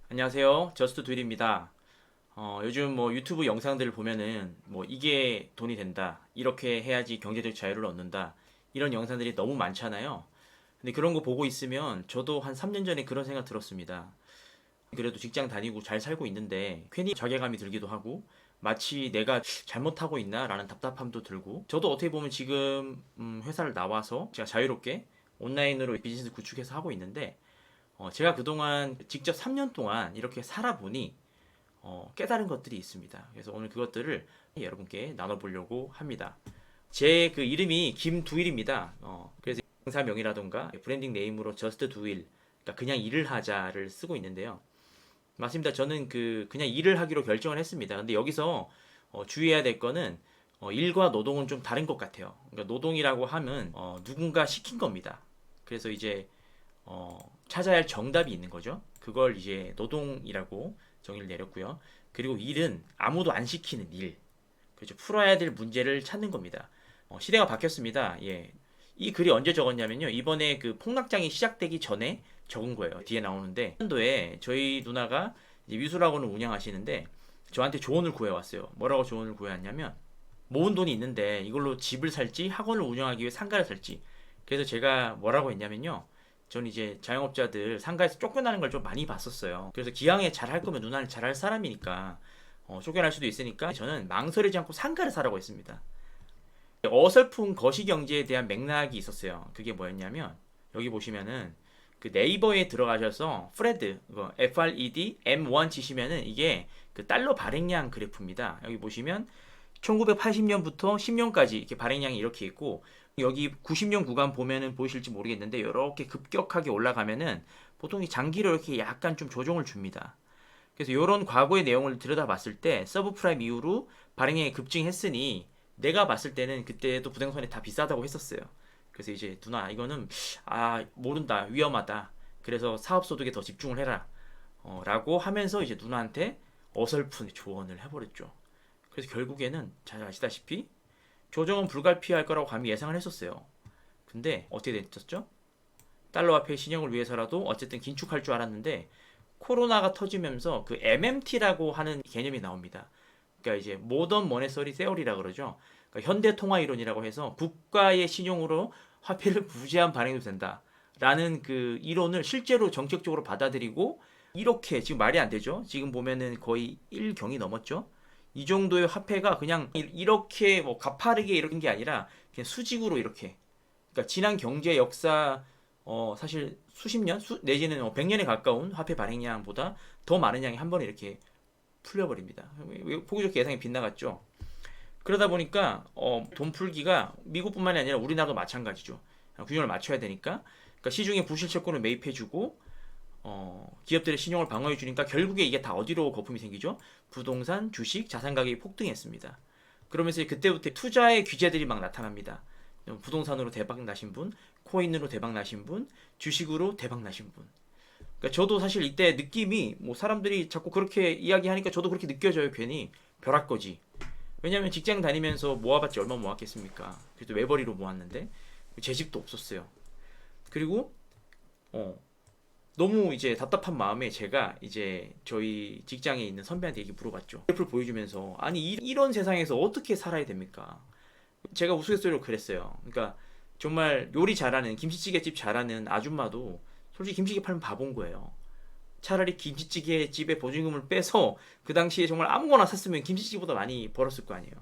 안녕하세요. 저스트 두일입니다. 요즘 뭐 유튜브 영상들을 보면은 뭐 이게 돈이 된다. 이렇게 해야지 경제적 자유를 얻는다. 이런 영상들이 너무 많잖아요. 근데 그런 거 보고 있으면 저도 한 3년 전에 그런 생각 들었습니다. 그래도 직장 다니고 잘 살고 있는데 괜히 자괴감이 들기도 하고 마치 내가 잘못하고 있나라는 답답함도 들고 저도 어떻게 보면 지금 회사를 나와서 제가 자유롭게 온라인으로 비즈니스 구축해서 하고 있는데 제가 그동안 직접 3년 동안 이렇게 살아보니 깨달은 것들이 있습니다. 그래서 오늘 그것들을 여러분께 나눠보려고 합니다. 제 그 이름이 김두일입니다. 그래서 행사명이라던가 브랜딩 네임으로 저스트 두일, 그러니까 그냥 일을 하자를 쓰고 있는데요. 맞습니다. 저는 그냥 일을 하기로 결정을 했습니다. 근데 여기서 주의해야 될 거는 일과 노동은 좀 다른 것 같아요. 그러니까 노동이라고 하면 누군가 시킨 겁니다. 그래서 이제 찾아야 할 정답이 있는 거죠. 그걸 이제 노동이라고 정의를 내렸고요. 그리고 일은 아무도 안 시키는 일. 그렇죠. 풀어야 될 문제를 찾는 겁니다. 시대가 바뀌었습니다. 예. 이 글이 언제 적었냐면요. 이번에 그 폭락장이 시작되기 전에 적은 거예요. 뒤에 나오는데, 년도에 저희 누나가 이제 미술학원을 운영하시는데 저한테 조언을 구해왔어요. 뭐라고 조언을 구해왔냐면, 모은 돈이 있는데 이걸로 집을 살지 학원을 운영하기 위해 상가를 살지. 그래서 제가 뭐라고 했냐면요. 저는 이제 자영업자들 상가에서 쫓겨나는 걸 좀 많이 봤었어요. 그래서 기왕에 잘할 거면 누나는 잘할 사람이니까 쫓겨날 수도 있으니까 저는 망설이지 않고 상가를 사라고 했습니다. 어설픈 거시경제에 대한 맥락이 있었어요. 그게 뭐였냐면 여기 보시면은 그 네이버에 들어가셔서 프레드 FRED M1 치시면은 이게 그 달러 발행량 그래프입니다. 여기 보시면 1980년부터 10년까지 이렇게 발행량이 이렇게 있고 여기 90년 구간 보면은 보이실지 모르겠는데 이렇게 급격하게 올라가면은 보통 이 장기로 이렇게 약간 좀 조정을 줍니다. 그래서 이런 과거의 내용을 들여다봤을 때 서브프라임 이후로 발행량이 급증했으니 내가 봤을 때는 그때도 부동산이 다 비싸다고 했었어요. 그래서 이제 누나 이거는 모른다 위험하다. 그래서 사업소득에 더 집중을 해라. 라고 하면서 이제 누나한테 어설픈 조언을 해버렸죠. 그래서 결국에는 잘 아시다시피 조정은 불가피할 거라고 감히 예상을 했었어요. 근데 어떻게 됐었죠? 달러 화폐 신용을 위해서라도 어쨌든 긴축할 줄 알았는데 코로나가 터지면서 그 MMT라고 하는 개념이 나옵니다. 그러니까 이제 모던 머네서리 세어리라 그러죠. 그러니까 현대 통화 이론이라고 해서 국가의 신용으로 화폐를 무제한 발행해도 된다. 라는 그 이론을 실제로 정책적으로 받아들이고 이렇게 지금 말이 안 되죠. 지금 보면은 거의 1경이 넘었죠. 이 정도의 화폐가 그냥 이렇게 뭐 가파르게 이런 게 아니라 그냥 수직으로 이렇게. 그러니까 지난 경제 역사 사실 수십 년 내지는 100년에 가까운 화폐 발행량보다 더 많은 양이 한 번에 이렇게 풀려버립니다. 보기 좋게 예상이 빗나갔죠. 그러다 보니까 돈 풀기가 미국뿐만이 아니라 우리나라도 마찬가지죠. 균형을 맞춰야 되니까. 그러니까 시중에 부실 채권을 매입해주고 기업들의 신용을 방어해주니까 결국에 이게 다 어디로 거품이 생기죠? 부동산, 주식, 자산 가격이 폭등했습니다. 그러면서 그때부터 투자의 규제들이 막 나타납니다. 부동산으로 대박 나신 분, 코인으로 대박 나신 분, 주식으로 대박 나신 분. 그러니까 저도 사실 이때 느낌이 뭐 사람들이 자꾸 그렇게 이야기하니까 저도 그렇게 느껴져요. 괜히 벼락거지. 왜냐면 직장 다니면서 모아봤자 얼마 모았겠습니까? 그래도 외벌이로 모았는데 제 집도 없었어요. 그리고 어, 너무 이제 답답한 마음에 제가 이제 저희 직장에 있는 선배한테 얘기 물어봤죠. 그래프를 보여주면서 아니 이런 세상에서 어떻게 살아야 됩니까? 제가 우스갯소리로 그랬어요. 그러니까 정말 요리 잘하는 김치찌개집 잘하는 아줌마도 솔직히 김치찌개 팔면 바본 거예요. 차라리 김치찌개 집에 보증금을 빼서 그 당시에 정말 아무거나 샀으면 김치찌개보다 많이 벌었을 거 아니에요.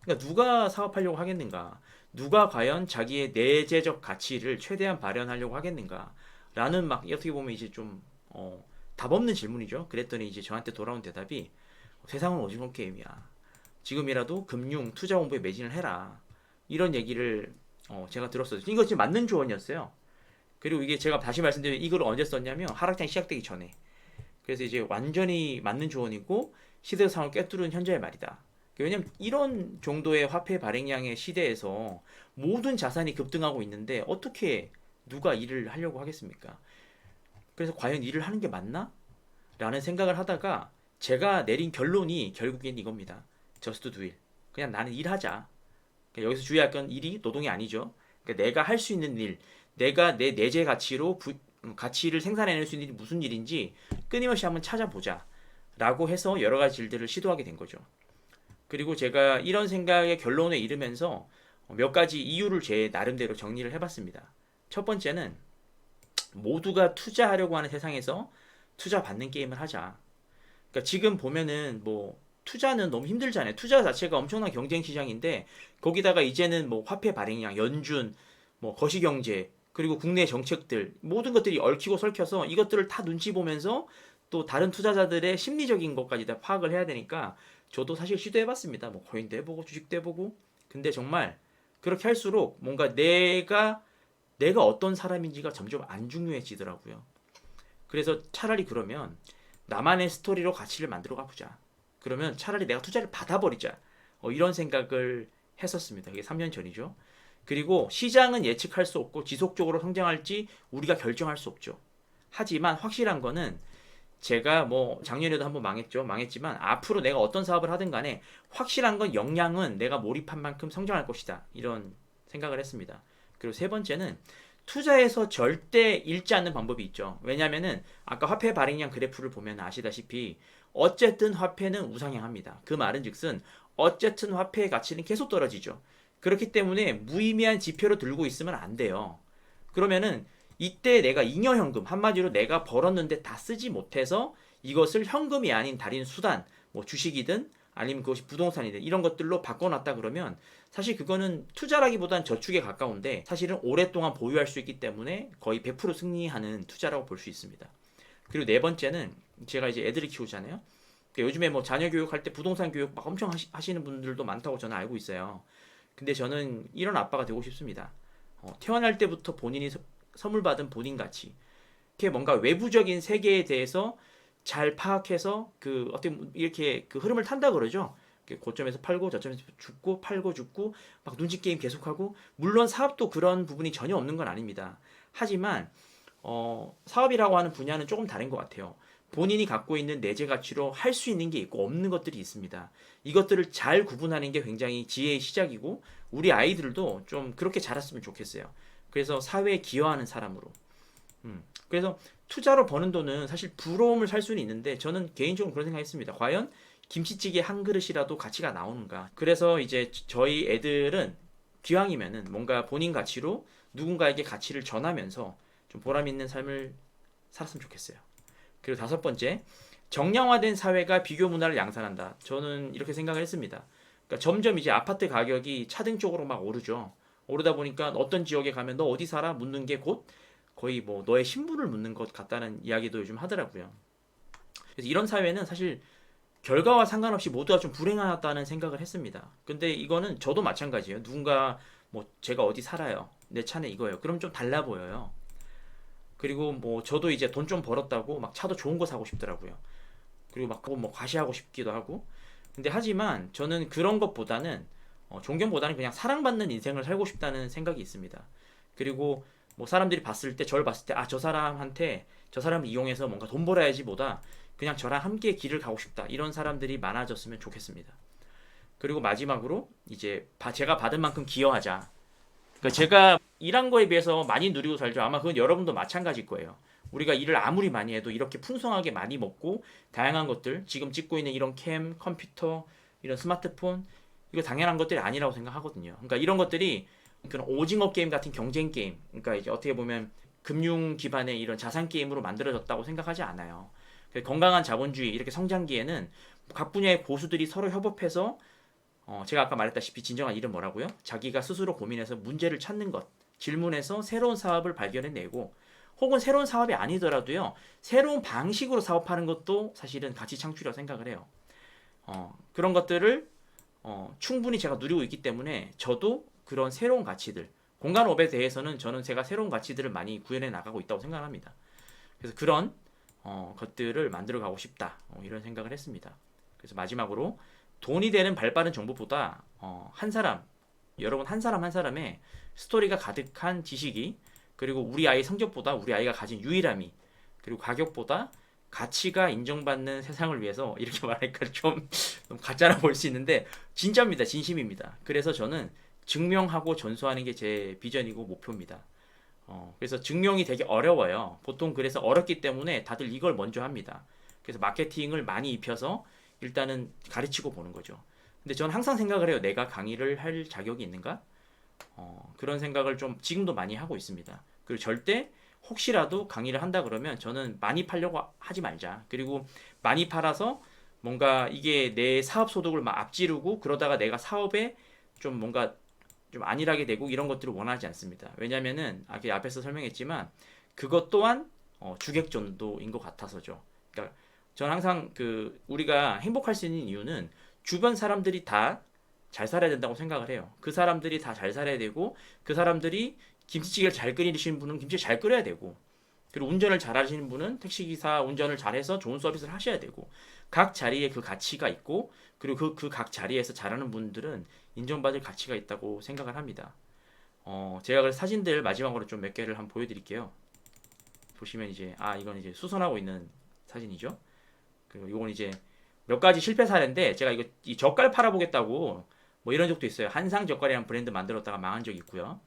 그러니까 누가 사업하려고 하겠는가? 누가 과연 자기의 내재적 가치를 최대한 발현하려고 하겠는가? 라는 막 어떻게 보면 이제 좀 답 없는 질문이죠. 그랬더니 이제 저한테 돌아온 대답이 세상은 오징어 게임이야. 지금이라도 금융 투자 공부에 매진을 해라. 이런 얘기를 제가 들었어요. 이거 지금 맞는 조언이었어요. 그리고 이게 제가 다시 말씀드리면 이걸 언제 썼냐면 하락장이 시작되기 전에. 그래서 이제 완전히 맞는 조언이고 시대 상을 꿰뚫은 현재의 말이다. 왜냐면 이런 정도의 화폐 발행량의 시대에서 모든 자산이 급등하고 있는데 어떻게 누가 일을 하려고 하겠습니까? 그래서 과연 일을 하는 게 맞나? 라는 생각을 하다가 제가 내린 결론이 결국엔 이겁니다. 저스트 두 일. 그냥 나는 일하자. 그러니까 여기서 주의할 건 일이 노동이 아니죠. 그러니까 내가 할 수 있는 일, 내가 내 내재 가치로 가치를 생산해낼 수 있는 일이 무슨 일인지 끊임없이 한번 찾아보자 라고 해서 여러 가지 일들을 시도하게 된 거죠. 그리고 제가 이런 생각의 결론에 이르면서 몇 가지 이유를 제 나름대로 정리를 해봤습니다. 첫 번째는 모두가 투자하려고 하는 세상에서 투자 받는 게임을 하자. 그러니까 지금 보면은 뭐 투자는 너무 힘들잖아요. 투자 자체가 엄청난 경쟁 시장인데 거기다가 이제는 뭐 화폐 발행량, 연준, 뭐 거시경제, 그리고 국내 정책들 모든 것들이 얽히고 설켜서 이것들을 다 눈치 보면서 또 다른 투자자들의 심리적인 것까지 다 파악을 해야 되니까 저도 사실 시도해봤습니다. 뭐 코인도 해보고 주식도 해보고. 근데 정말 그렇게 할수록 뭔가 내가 어떤 사람인지가 점점 안 중요해지더라고요. 그래서 차라리 그러면 나만의 스토리로 가치를 만들어 가보자. 그러면 차라리 내가 투자를 받아버리자. 이런 생각을 했었습니다. 이게 3년 전이죠. 그리고 시장은 예측할 수 없고 지속적으로 성장할지 우리가 결정할 수 없죠. 하지만 확실한 거는 제가 뭐 작년에도 한번 망했지만 앞으로 내가 어떤 사업을 하든 간에 확실한 건 역량은 내가 몰입한 만큼 성장할 것이다. 이런 생각을 했습니다. 그리고 세 번째는 투자에서 절대 잃지 않는 방법이 있죠. 왜냐면은 아까 화폐 발행량 그래프를 보면 아시다시피 어쨌든 화폐는 우상향합니다. 그 말은 즉슨 어쨌든 화폐의 가치는 계속 떨어지죠. 그렇기 때문에 무의미한 지표로 들고 있으면 안 돼요. 그러면은 이때 내가 잉여현금, 한마디로 내가 벌었는데 다 쓰지 못해서 이것을 현금이 아닌 다른 수단, 뭐 주식이든 아니면 그것이 부동산이든 이런 것들로 바꿔놨다 그러면 사실 그거는 투자라기보단 저축에 가까운데 사실은 오랫동안 보유할 수 있기 때문에 거의 100% 승리하는 투자라고 볼 수 있습니다. 그리고 네 번째는 제가 이제 애들을 키우잖아요. 요즘에 뭐 자녀 교육할 때 부동산 교육 막 엄청 하시는 분들도 많다고 저는 알고 있어요. 근데 저는 이런 아빠가 되고 싶습니다. 태어날 때부터 본인이 선물 받은 본인 가치, 이렇게 뭔가 외부적인 세계에 대해서 잘 파악해서 그 어떻게 이렇게 그 흐름을 탄다 그러죠. 고점에서 팔고 저점에서 죽고 팔고 죽고 막 눈치 게임 계속하고, 물론 사업도 그런 부분이 전혀 없는 건 아닙니다. 하지만 사업이라고 하는 분야는 조금 다른 것 같아요. 본인이 갖고 있는 내재 가치로 할 수 있는 게 있고 없는 것들이 있습니다. 이것들을 잘 구분하는 게 굉장히 지혜의 시작이고 우리 아이들도 좀 그렇게 자랐으면 좋겠어요. 그래서 사회에 기여하는 사람으로. 그래서 투자로 버는 돈은 사실 부러움을 살 수는 있는데 저는 개인적으로 그런 생각했습니다. 과연 김치찌개 한 그릇이라도 가치가 나오는가? 그래서 이제 저희 애들은 기왕이면은 뭔가 본인 가치로 누군가에게 가치를 전하면서 좀 보람 있는 삶을 살았으면 좋겠어요. 그리고 다섯 번째, 정량화된 사회가 비교 문화를 양산한다. 저는 이렇게 생각을 했습니다. 그러니까 점점 이제 아파트 가격이 차등 쪽으로 막 오르죠. 오르다 보니까 어떤 지역에 가면 너 어디 살아? 묻는 게 곧 거의 뭐 너의 신분을 묻는 것 같다는 이야기도 요즘 하더라고요. 그래서 이런 사회는 사실 결과와 상관없이 모두가 좀 불행하다는 생각을 했습니다. 근데 이거는 저도 마찬가지예요. 누군가 뭐 제가 어디 살아요. 내 차는 이거예요. 그럼 좀 달라 보여요. 그리고 뭐 저도 이제 돈 좀 벌었다고 막 차도 좋은 거 사고 싶더라고요. 그리고 막 그거 뭐 과시하고 싶기도 하고. 근데 하지만 저는 그런 것보다는 존경보다는 그냥 사랑받는 인생을 살고 싶다는 생각이 있습니다. 그리고 뭐 사람들이 봤을 때 저를 봤을 때 저 사람한테 저 사람을 이용해서 뭔가 돈 벌어야지 보다 그냥 저랑 함께 길을 가고 싶다, 이런 사람들이 많아졌으면 좋겠습니다. 그리고 마지막으로 이제 제가 받은 만큼 기여하자. 그러니까 제가 일한 거에 비해서 많이 누리고 살죠. 아마 그건 여러분도 마찬가지일 거예요. 우리가 일을 아무리 많이 해도 이렇게 풍성하게 많이 먹고 다양한 것들, 지금 찍고 있는 이런 캠, 컴퓨터, 이런 스마트폰, 이거 당연한 것들이 아니라고 생각하거든요. 그러니까 이런 것들이 그런 오징어 게임 같은 경쟁 게임, 그러니까 이제 어떻게 보면 금융 기반의 이런 자산 게임으로 만들어졌다고 생각하지 않아요. 건강한 자본주의 이렇게 성장기에는 각 분야의 고수들이 서로 협업해서 제가 아까 말했다시피 진정한 일은 뭐라고요? 자기가 스스로 고민해서 문제를 찾는 것, 질문해서 새로운 사업을 발견해내고, 혹은 새로운 사업이 아니더라도요, 새로운 방식으로 사업하는 것도 사실은 가치 창출이라고 생각을 해요. 그런 것들을 충분히 제가 누리고 있기 때문에 저도 그런 새로운 가치들, 공간업에 대해서는 저는 제가 새로운 가치들을 많이 구현해 나가고 있다고 생각합니다. 그래서 그런 것들을 만들어 가고 싶다, 이런 생각을 했습니다. 그래서 마지막으로 돈이 되는 발빠른 정보보다 한 사람, 여러분 한 사람 한 사람의 스토리가 가득한 지식이, 그리고 우리 아이 성적보다 우리 아이가 가진 유일함이, 그리고 가격보다 가치가 인정받는 세상을 위해서, 이렇게 말하니까 좀 가짜라 볼 수 있는데 진짜입니다. 진심입니다. 그래서 저는 증명하고 전수하는 게 제 비전이고 목표입니다. 그래서 증명이 되게 어려워요. 보통 그래서 어렵기 때문에 다들 이걸 먼저 합니다. 그래서 마케팅을 많이 입혀서 일단은 가르치고 보는 거죠. 근데 저는 항상 생각을 해요. 내가 강의를 할 자격이 있는가? 그런 생각을 좀 지금도 많이 하고 있습니다. 그리고 절대 혹시라도 강의를 한다 그러면 저는 많이 팔려고 하지 말자. 그리고 많이 팔아서 뭔가 이게 내 사업 소득을 막 앞지르고 그러다가 내가 사업에 좀 뭔가 좀 안일하게 되고 이런 것들을 원하지 않습니다. 왜냐면은 아까 앞에서 설명했지만 그것 또한 주객전도인 것 같아서죠. 그러니까 저는 항상 그 우리가 행복할 수 있는 이유는 주변 사람들이 다 잘 살아야 된다고 생각을 해요. 그 사람들이 다 잘 살아야 되고 그 사람들이 김치찌개를 잘 끓이시는 분은 김치 잘 끓여야 되고 그리고 운전을 잘 하시는 분은 택시기사 운전을 잘해서 좋은 서비스를 하셔야 되고 각 자리에 그 가치가 있고 그리고 그 각 자리에서 잘하는 분들은 인정받을 가치가 있다고 생각을 합니다. 제가 그래서 사진들 마지막으로 좀 몇 개를 한번 보여드릴게요. 보시면 이제 이건 이제 수선하고 있는 사진이죠. 그리고 이건 이제 몇 가지 실패 사례인데 제가 이거 이 젓갈 팔아보겠다고 뭐 이런 적도 있어요. 한상 젓갈이라는 브랜드 만들었다가 망한 적이 있고요.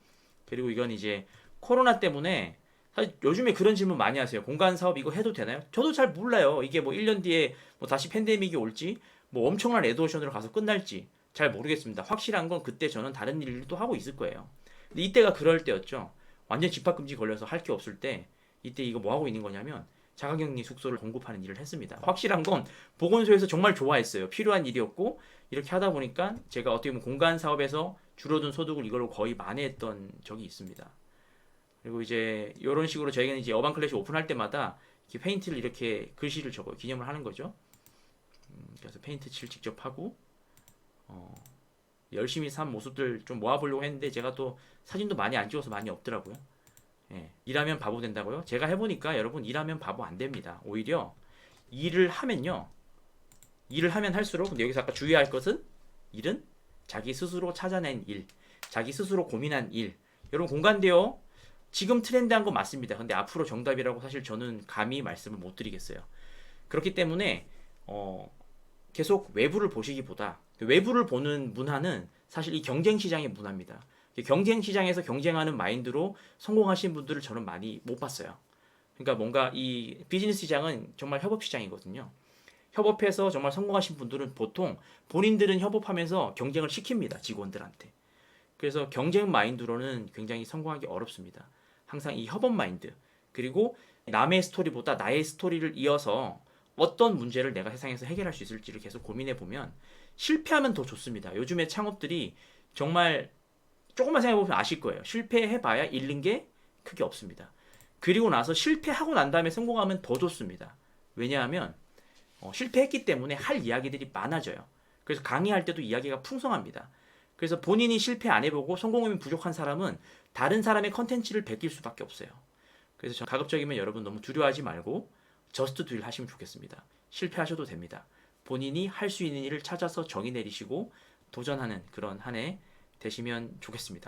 그리고 이건 이제 코로나 때문에 사실 요즘에 그런 질문 많이 하세요. 공간 사업 이거 해도 되나요? 저도 잘 몰라요. 이게 뭐 1년 뒤에 뭐 다시 팬데믹이 올지 뭐 엄청난 레드오션으로 가서 끝날지 잘 모르겠습니다. 확실한 건 그때 저는 다른 일을 또 하고 있을 거예요. 근데 이때가 그럴 때였죠. 완전 집합금지 걸려서 할 게 없을 때 이때 이거 뭐 하고 있는 거냐면 자가격리 숙소를 공급하는 일을 했습니다. 확실한 건 보건소에서 정말 좋아했어요. 필요한 일이었고 이렇게 하다 보니까 제가 어떻게 보면 공간 사업에서 줄어든 소득을 이걸로 거의 만회했던 적이 있습니다. 그리고 이제 이런 식으로 저희는 이제 어반 클래식 오픈할 때마다 이렇게 페인트를 이렇게 글씨를 적어요. 기념을 하는 거죠. 그래서 페인트 칠 직접 하고 어, 열심히 산 모습들 좀 모아보려고 했는데 제가 또 사진도 많이 안 찍어서 많이 없더라고요. 예, 일하면 바보 된다고요? 제가 해보니까 여러분 일하면 바보 안 됩니다. 오히려 일을 하면요. 일을 하면 할수록 근데 여기서 아까 주의할 것은 일은 자기 스스로 찾아낸 일, 자기 스스로 고민한 일. 여러분 공감돼요? 지금 트렌드한 거 맞습니다. 근데 앞으로 정답이라고 사실 저는 감히 말씀을 못 드리겠어요. 그렇기 때문에 계속 외부를 보시기보다 외부를 보는 문화는 사실 이 경쟁 시장의 문화입니다. 경쟁 시장에서 경쟁하는 마인드로 성공하신 분들을 저는 많이 못 봤어요. 그러니까 뭔가 이 비즈니스 시장은 정말 협업 시장이거든요. 협업해서 정말 성공하신 분들은 보통 본인들은 협업하면서 경쟁을 시킵니다. 직원들한테. 그래서 경쟁 마인드로는 굉장히 성공하기 어렵습니다. 항상 이 협업 마인드 그리고 남의 스토리보다 나의 스토리를 이어서 어떤 문제를 내가 세상에서 해결할 수 있을지를 계속 고민해 보면 실패하면 더 좋습니다. 요즘에 창업들이 정말 조금만 생각해 보면 아실 거예요. 실패해봐야 잃는 게 크게 없습니다. 그리고 나서 실패하고 난 다음에 성공하면 더 좋습니다. 왜냐하면 실패했기 때문에 할 이야기들이 많아져요. 그래서 강의할 때도 이야기가 풍성합니다. 그래서 본인이 실패 안 해보고 성공하면 부족한 사람은 다른 사람의 컨텐츠를 베낄 수밖에 없어요. 그래서 가급적이면 여러분 너무 두려워하지 말고 저스트 두 일 하시면 좋겠습니다. 실패하셔도 됩니다. 본인이 할 수 있는 일을 찾아서 정의 내리시고 도전하는 그런 한 해 되시면 좋겠습니다.